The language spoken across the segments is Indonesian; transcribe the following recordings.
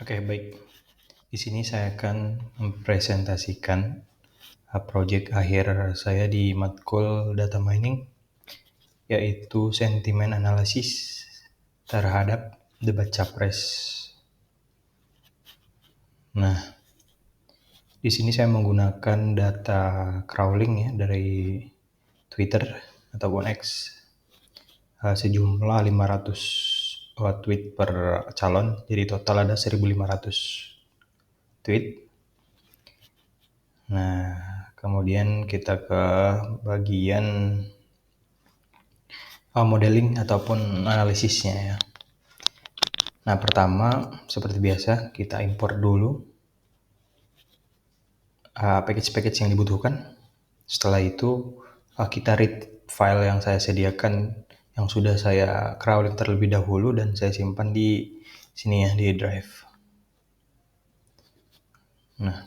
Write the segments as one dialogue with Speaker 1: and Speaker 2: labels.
Speaker 1: Oke, baik. Di sini saya akan mempresentasikan proyek akhir saya di matkul data mining, yaitu sentimen analisis terhadap debat capres. Nah, di sini saya menggunakan data crawling ya dari Twitter ataupun X, sejumlah 500 tweet per calon, jadi total ada 1.500 tweet. Nah, kemudian kita ke bagian modeling ataupun analisisnya ya. Nah, pertama seperti biasa kita import dulu package-package yang dibutuhkan. Setelah itu kita read file yang saya sediakan yang sudah saya crawling terlebih dahulu dan saya simpan di sini ya, di drive. Nah,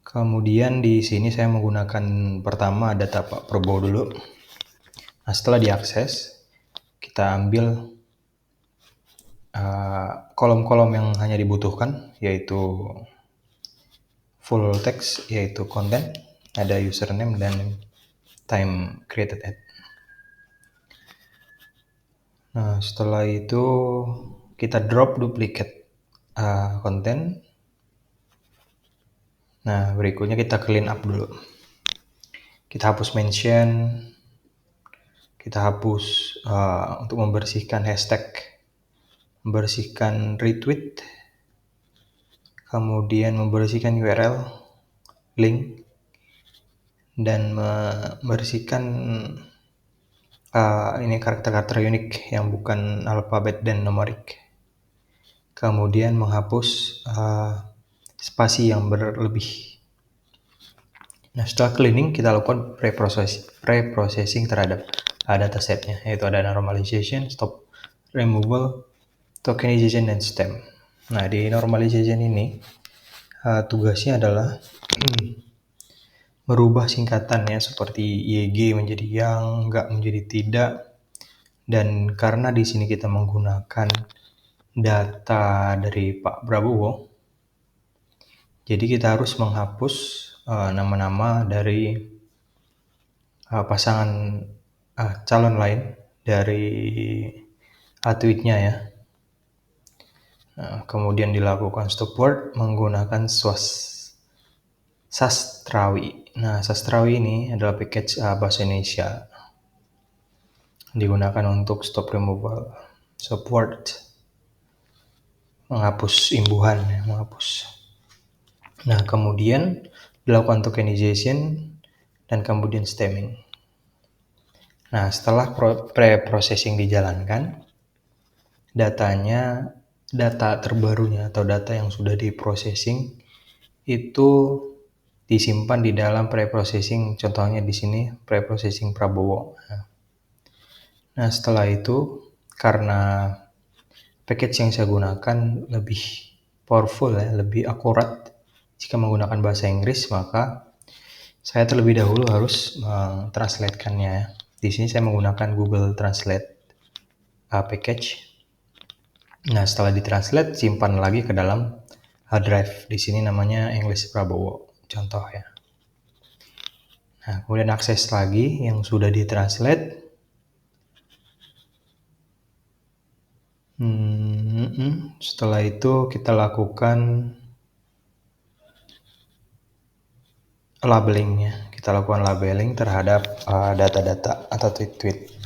Speaker 1: kemudian di sini saya menggunakan pertama data Pak Prabowo dulu. Nah, setelah diakses, kita ambil kolom-kolom yang hanya dibutuhkan, yaitu full text, yaitu content, ada username dan time created at. Nah, setelah itu kita drop duplicate konten. Nah, berikutnya kita clean up dulu. Kita hapus mention, kita hapus untuk membersihkan hashtag, membersihkan retweet, kemudian membersihkan URL, link, dan membersihkan ini karakter-karakter unik yang bukan alfabet dan numerik. Kemudian menghapus spasi yang berlebih. Nah, setelah cleaning kita lakukan pre-processing terhadap datasetnya, yaitu ada normalization, stop, removal, tokenization, dan stem. Nah, di normalization ini tugasnya adalah merubah singkatannya seperti YG menjadi yang, enggak menjadi tidak. Dan karena di sini kita menggunakan data dari Pak Prabowo, jadi kita harus menghapus nama-nama dari pasangan calon lain dari tweetnya ya. Kemudian dilakukan stop word menggunakan sastrawi. Nah, sastrawi ini adalah package bahasa Indonesia, digunakan untuk stop removal, support, menghapus imbuhan, menghapus. Nah, kemudian dilakukan tokenization dan kemudian stemming. Nah, setelah pre-processing dijalankan, data terbarunya atau data yang sudah diprocessing itu disimpan di dalam pre-processing, contohnya di sini pre-processing Prabowo. Nah, setelah itu karena package yang saya gunakan lebih powerful ya, lebih akurat jika menggunakan bahasa Inggris, maka saya terlebih dahulu harus mentranslatekannya. Di sini saya menggunakan Google Translate package. Nah, setelah ditranslate, simpan lagi ke dalam hard drive. Di sini namanya English Prabowo, contoh ya. Nah, kemudian akses lagi yang sudah ditranslate. Setelah itu kita lakukan labelingnya. Kita lakukan labeling terhadap data-data atau tweet-tweet.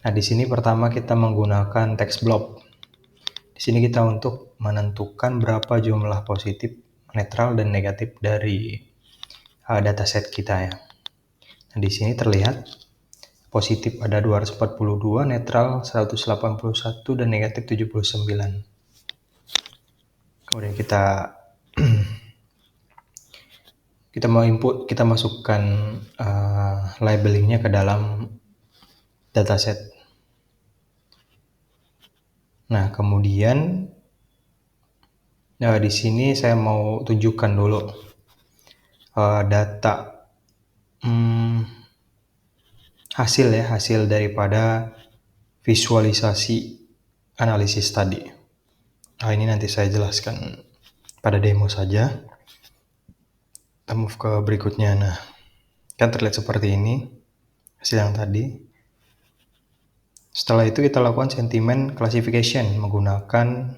Speaker 1: Nah, di sini pertama kita menggunakan text block. Di sini kita untuk menentukan berapa jumlah positif, netral, dan negatif dari dataset kita ya. Nah, di sini terlihat positif ada 242, netral 181, dan negatif 79. Kemudian kita mau input, kita masukkan labelingnya ke dalam dataset. Nah, kemudian di sini saya mau tunjukkan dulu data hasil daripada visualisasi analisis tadi. Ini nanti saya jelaskan pada demo saja. Kita move ke berikutnya. Nah, kan terlihat seperti ini hasil yang tadi. Setelah itu kita lakukan sentiment classification menggunakan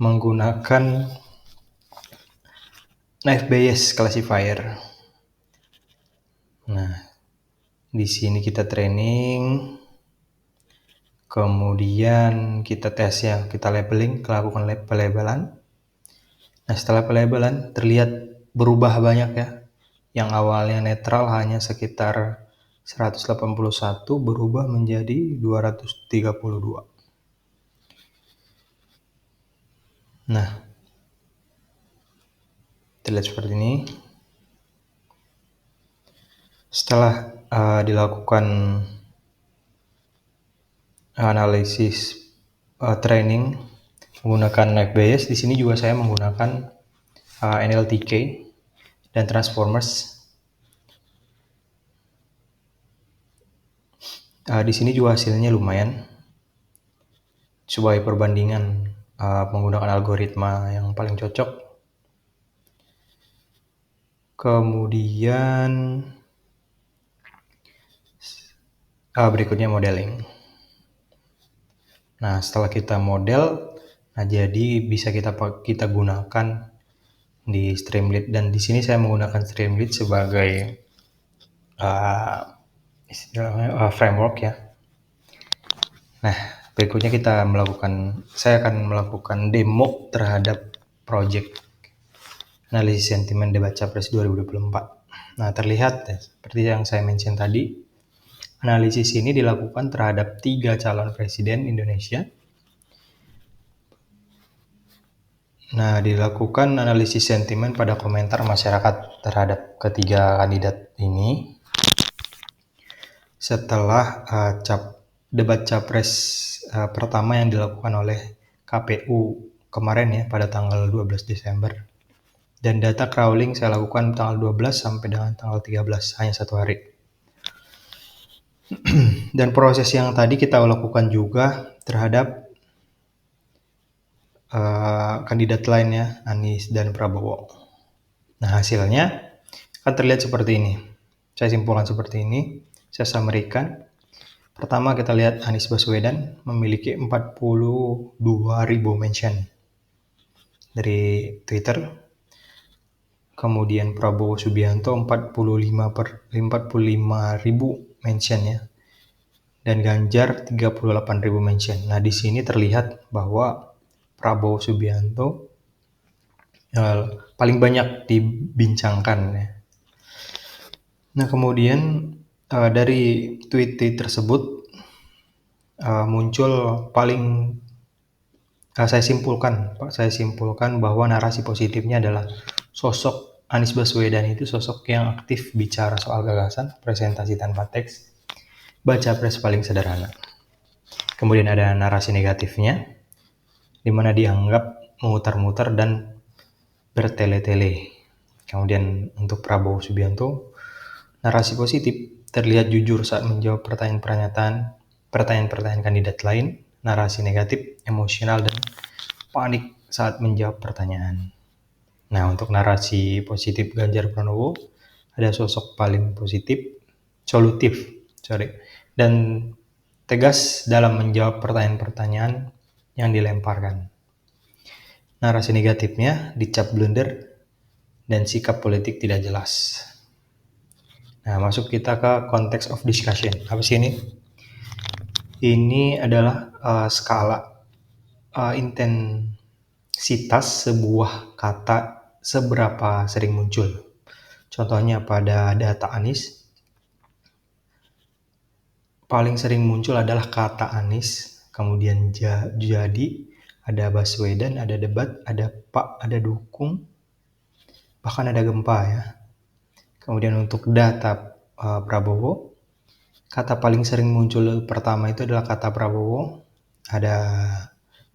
Speaker 1: menggunakan Knife Bayes classifier. Nah, di sini kita training, kemudian kita tes ya, kita labeling, lakukan pelabelan. Nah, setelah pelabelan terlihat berubah banyak ya. Yang awalnya netral hanya sekitar 181 berubah menjadi 232. Nah, terlihat seperti ini. Setelah dilakukan analisis training menggunakan Knife Bayes, di sini juga saya menggunakan NLTK dan Transformers. Di sini juga hasilnya lumayan. Sebagai perbandingan menggunakan algoritma yang paling cocok. Kemudian berikutnya modeling. Nah, setelah kita model, jadi bisa kita gunakan di Streamlit, dan di sini saya menggunakan Streamlit sebagai framework ya. Nah, berikutnya saya akan melakukan demo terhadap project analisis sentimen debat Capres 2024. Nah, terlihat ya, seperti yang saya mention tadi, analisis ini dilakukan terhadap 3 calon presiden Indonesia. Nah, dilakukan analisis sentimen pada komentar masyarakat terhadap ketiga kandidat ini. Setelah debat Capres pertama yang dilakukan oleh KPU kemarin ya, pada tanggal 12 Desember. Dan data crawling saya lakukan tanggal 12 sampai dengan tanggal 13, hanya 1 hari. Dan proses yang tadi kita lakukan juga terhadap kandidat lainnya, Anies dan Prabowo. Nah, hasilnya akan terlihat seperti ini. Saya simpulkan seperti ini, saya summary-kan. Pertama kita lihat Anies Baswedan memiliki 42.000 mention dari Twitter. Kemudian Prabowo Subianto 45.000 mention ya. Dan Ganjar 38.000 mention. Nah, di sini terlihat bahwa Prabowo Subianto paling banyak dibincangkan ya. Nah, kemudian dari tweet tersebut muncul saya simpulkan bahwa narasi positifnya adalah sosok Anies Baswedan itu sosok yang aktif bicara soal gagasan, presentasi tanpa teks, baca pres paling sederhana. Kemudian ada narasi negatifnya, di mana dianggap memutar-mutar dan bertele-tele. Kemudian untuk Prabowo Subianto, narasi positif terlihat jujur saat menjawab pertanyaan-pertanyaan kandidat lain. Narasi negatif, emosional dan panik saat menjawab pertanyaan. Nah, untuk narasi positif Ganjar Pranowo, ada sosok paling solutif, dan tegas dalam menjawab pertanyaan-pertanyaan yang dilemparkan. Narasi negatifnya dicap blunder dan sikap politik tidak jelas. Nah, masuk kita ke konteks of discussion. Apa sih ini? Ini adalah skala intensitas sebuah kata seberapa sering muncul. Contohnya pada data Anies, paling sering muncul adalah kata Anies, kemudian jadi, ada Baswedan, ada debat, ada Pak, ada dukung, bahkan ada gempa ya. Kemudian untuk data Prabowo, kata paling sering muncul pertama itu adalah kata Prabowo, ada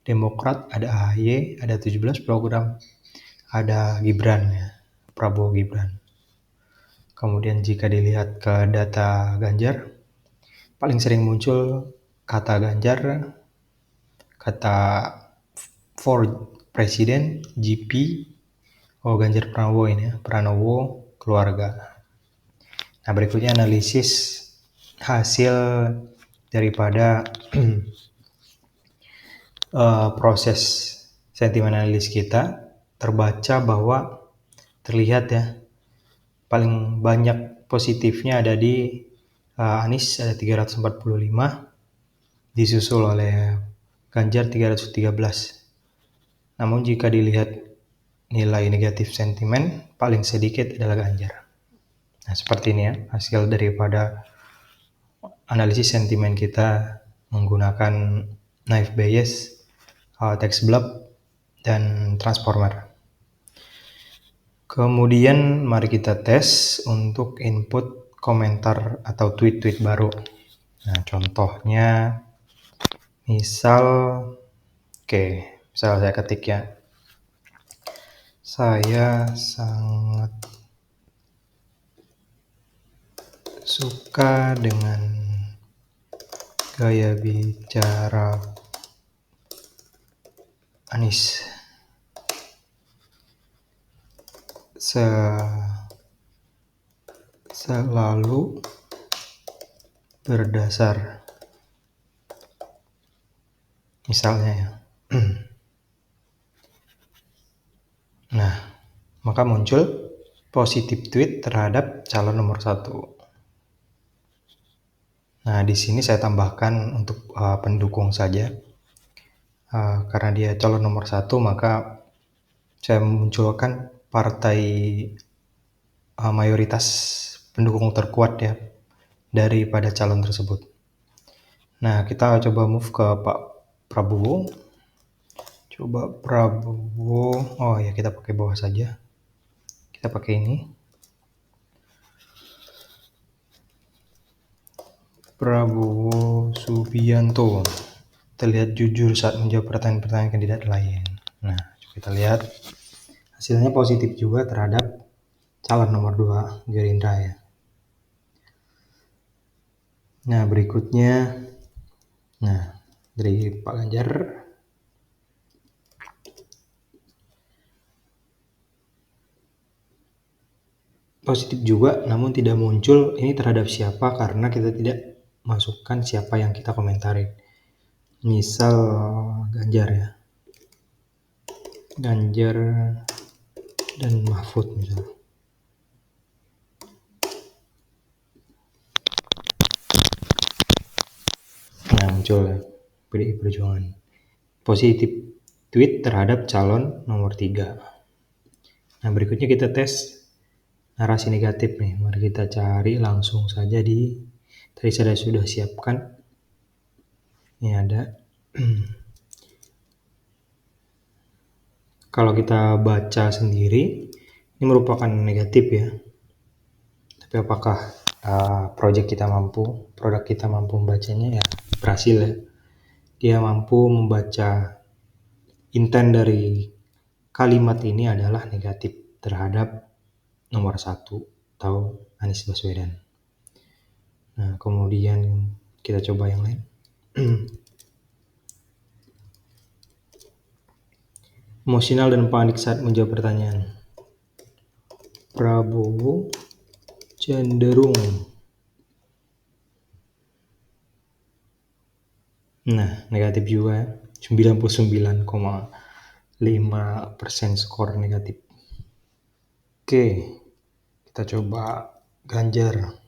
Speaker 1: Demokrat, ada AHY, ada 17 program, ada Gibran ya, Prabowo Gibran. Kemudian jika dilihat ke data Ganjar, paling sering muncul kata Ganjar, kata for presiden, GP, Ganjar Pranowo ini ya, Pranowo, keluarga. Nah, berikutnya analisis hasil daripada proses sentimen analis kita. Terbaca bahwa terlihat ya, paling banyak positifnya ada di Anies ada 345, disusul oleh Ganjar 313. Namun jika dilihat nilai negatif sentimen, paling sedikit adalah Ganjar. Nah, seperti ini ya hasil daripada analisis sentimen kita menggunakan Naive Bayes, text block, dan transformer. Kemudian mari kita tes untuk input komentar atau tweet-tweet baru. Nah, contohnya misal saya ketik ya, saya sangat suka dengan gaya bicara Anies. Selalu berdasar, misalnya ya. Nah, maka muncul positif tweet terhadap calon nomor 1. Nah, di sini saya tambahkan untuk pendukung saja. Karena dia calon nomor 1, maka saya munculkan partai mayoritas pendukung terkuat ya daripada calon tersebut. Nah, kita coba move ke Pak Prabowo. Coba Prabowo, oh ya kita pakai bawah saja. Kita pakai ini. Prabowo Subianto terlihat jujur saat menjawab pertanyaan-pertanyaan kandidat lain. Nah, kita lihat hasilnya positif juga terhadap calon nomor 2 Gerindra ya. Nah, berikutnya dari Pak Ganjar. Positif juga, namun tidak muncul ini terhadap siapa karena kita tidak masukkan siapa yang kita komentarin. Misal Ganjar ya. Ganjar dan Mahfud misalnya. Nah, muncul ya, PDI Perjuangan. Positif tweet terhadap calon nomor 3. Nah, berikutnya kita tes narasi negatif nih. Mari kita cari langsung saja tadi saya sudah siapkan. Ini ada. Kalau kita baca sendiri, ini merupakan negatif ya. Tapi apakah produk kita mampu membacanya ya? Berhasil ya. Dia mampu membaca intent dari kalimat ini adalah negatif terhadap nomor 1 atau Anies Baswedan. Nah, kemudian kita coba yang lain. Emosional dan panik saat menjawab pertanyaan. Prabowo cenderung. Nah, negatif juga 99,5% skor negatif. Oke, kita coba Ganjar.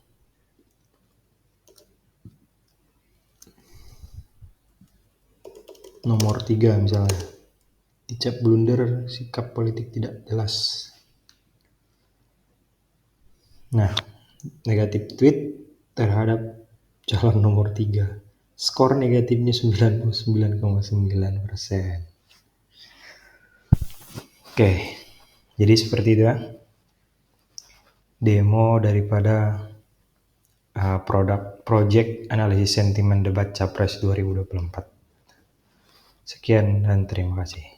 Speaker 1: Nomor 3 misalnya. Dicap blunder, sikap politik tidak jelas. Nah, negatif tweet terhadap calon nomor 3. Skor negatifnya 99,9%. Oke, jadi seperti itu ya. Demo daripada project analisis sentimen debat Capres 2024. Sekian dan terima kasih.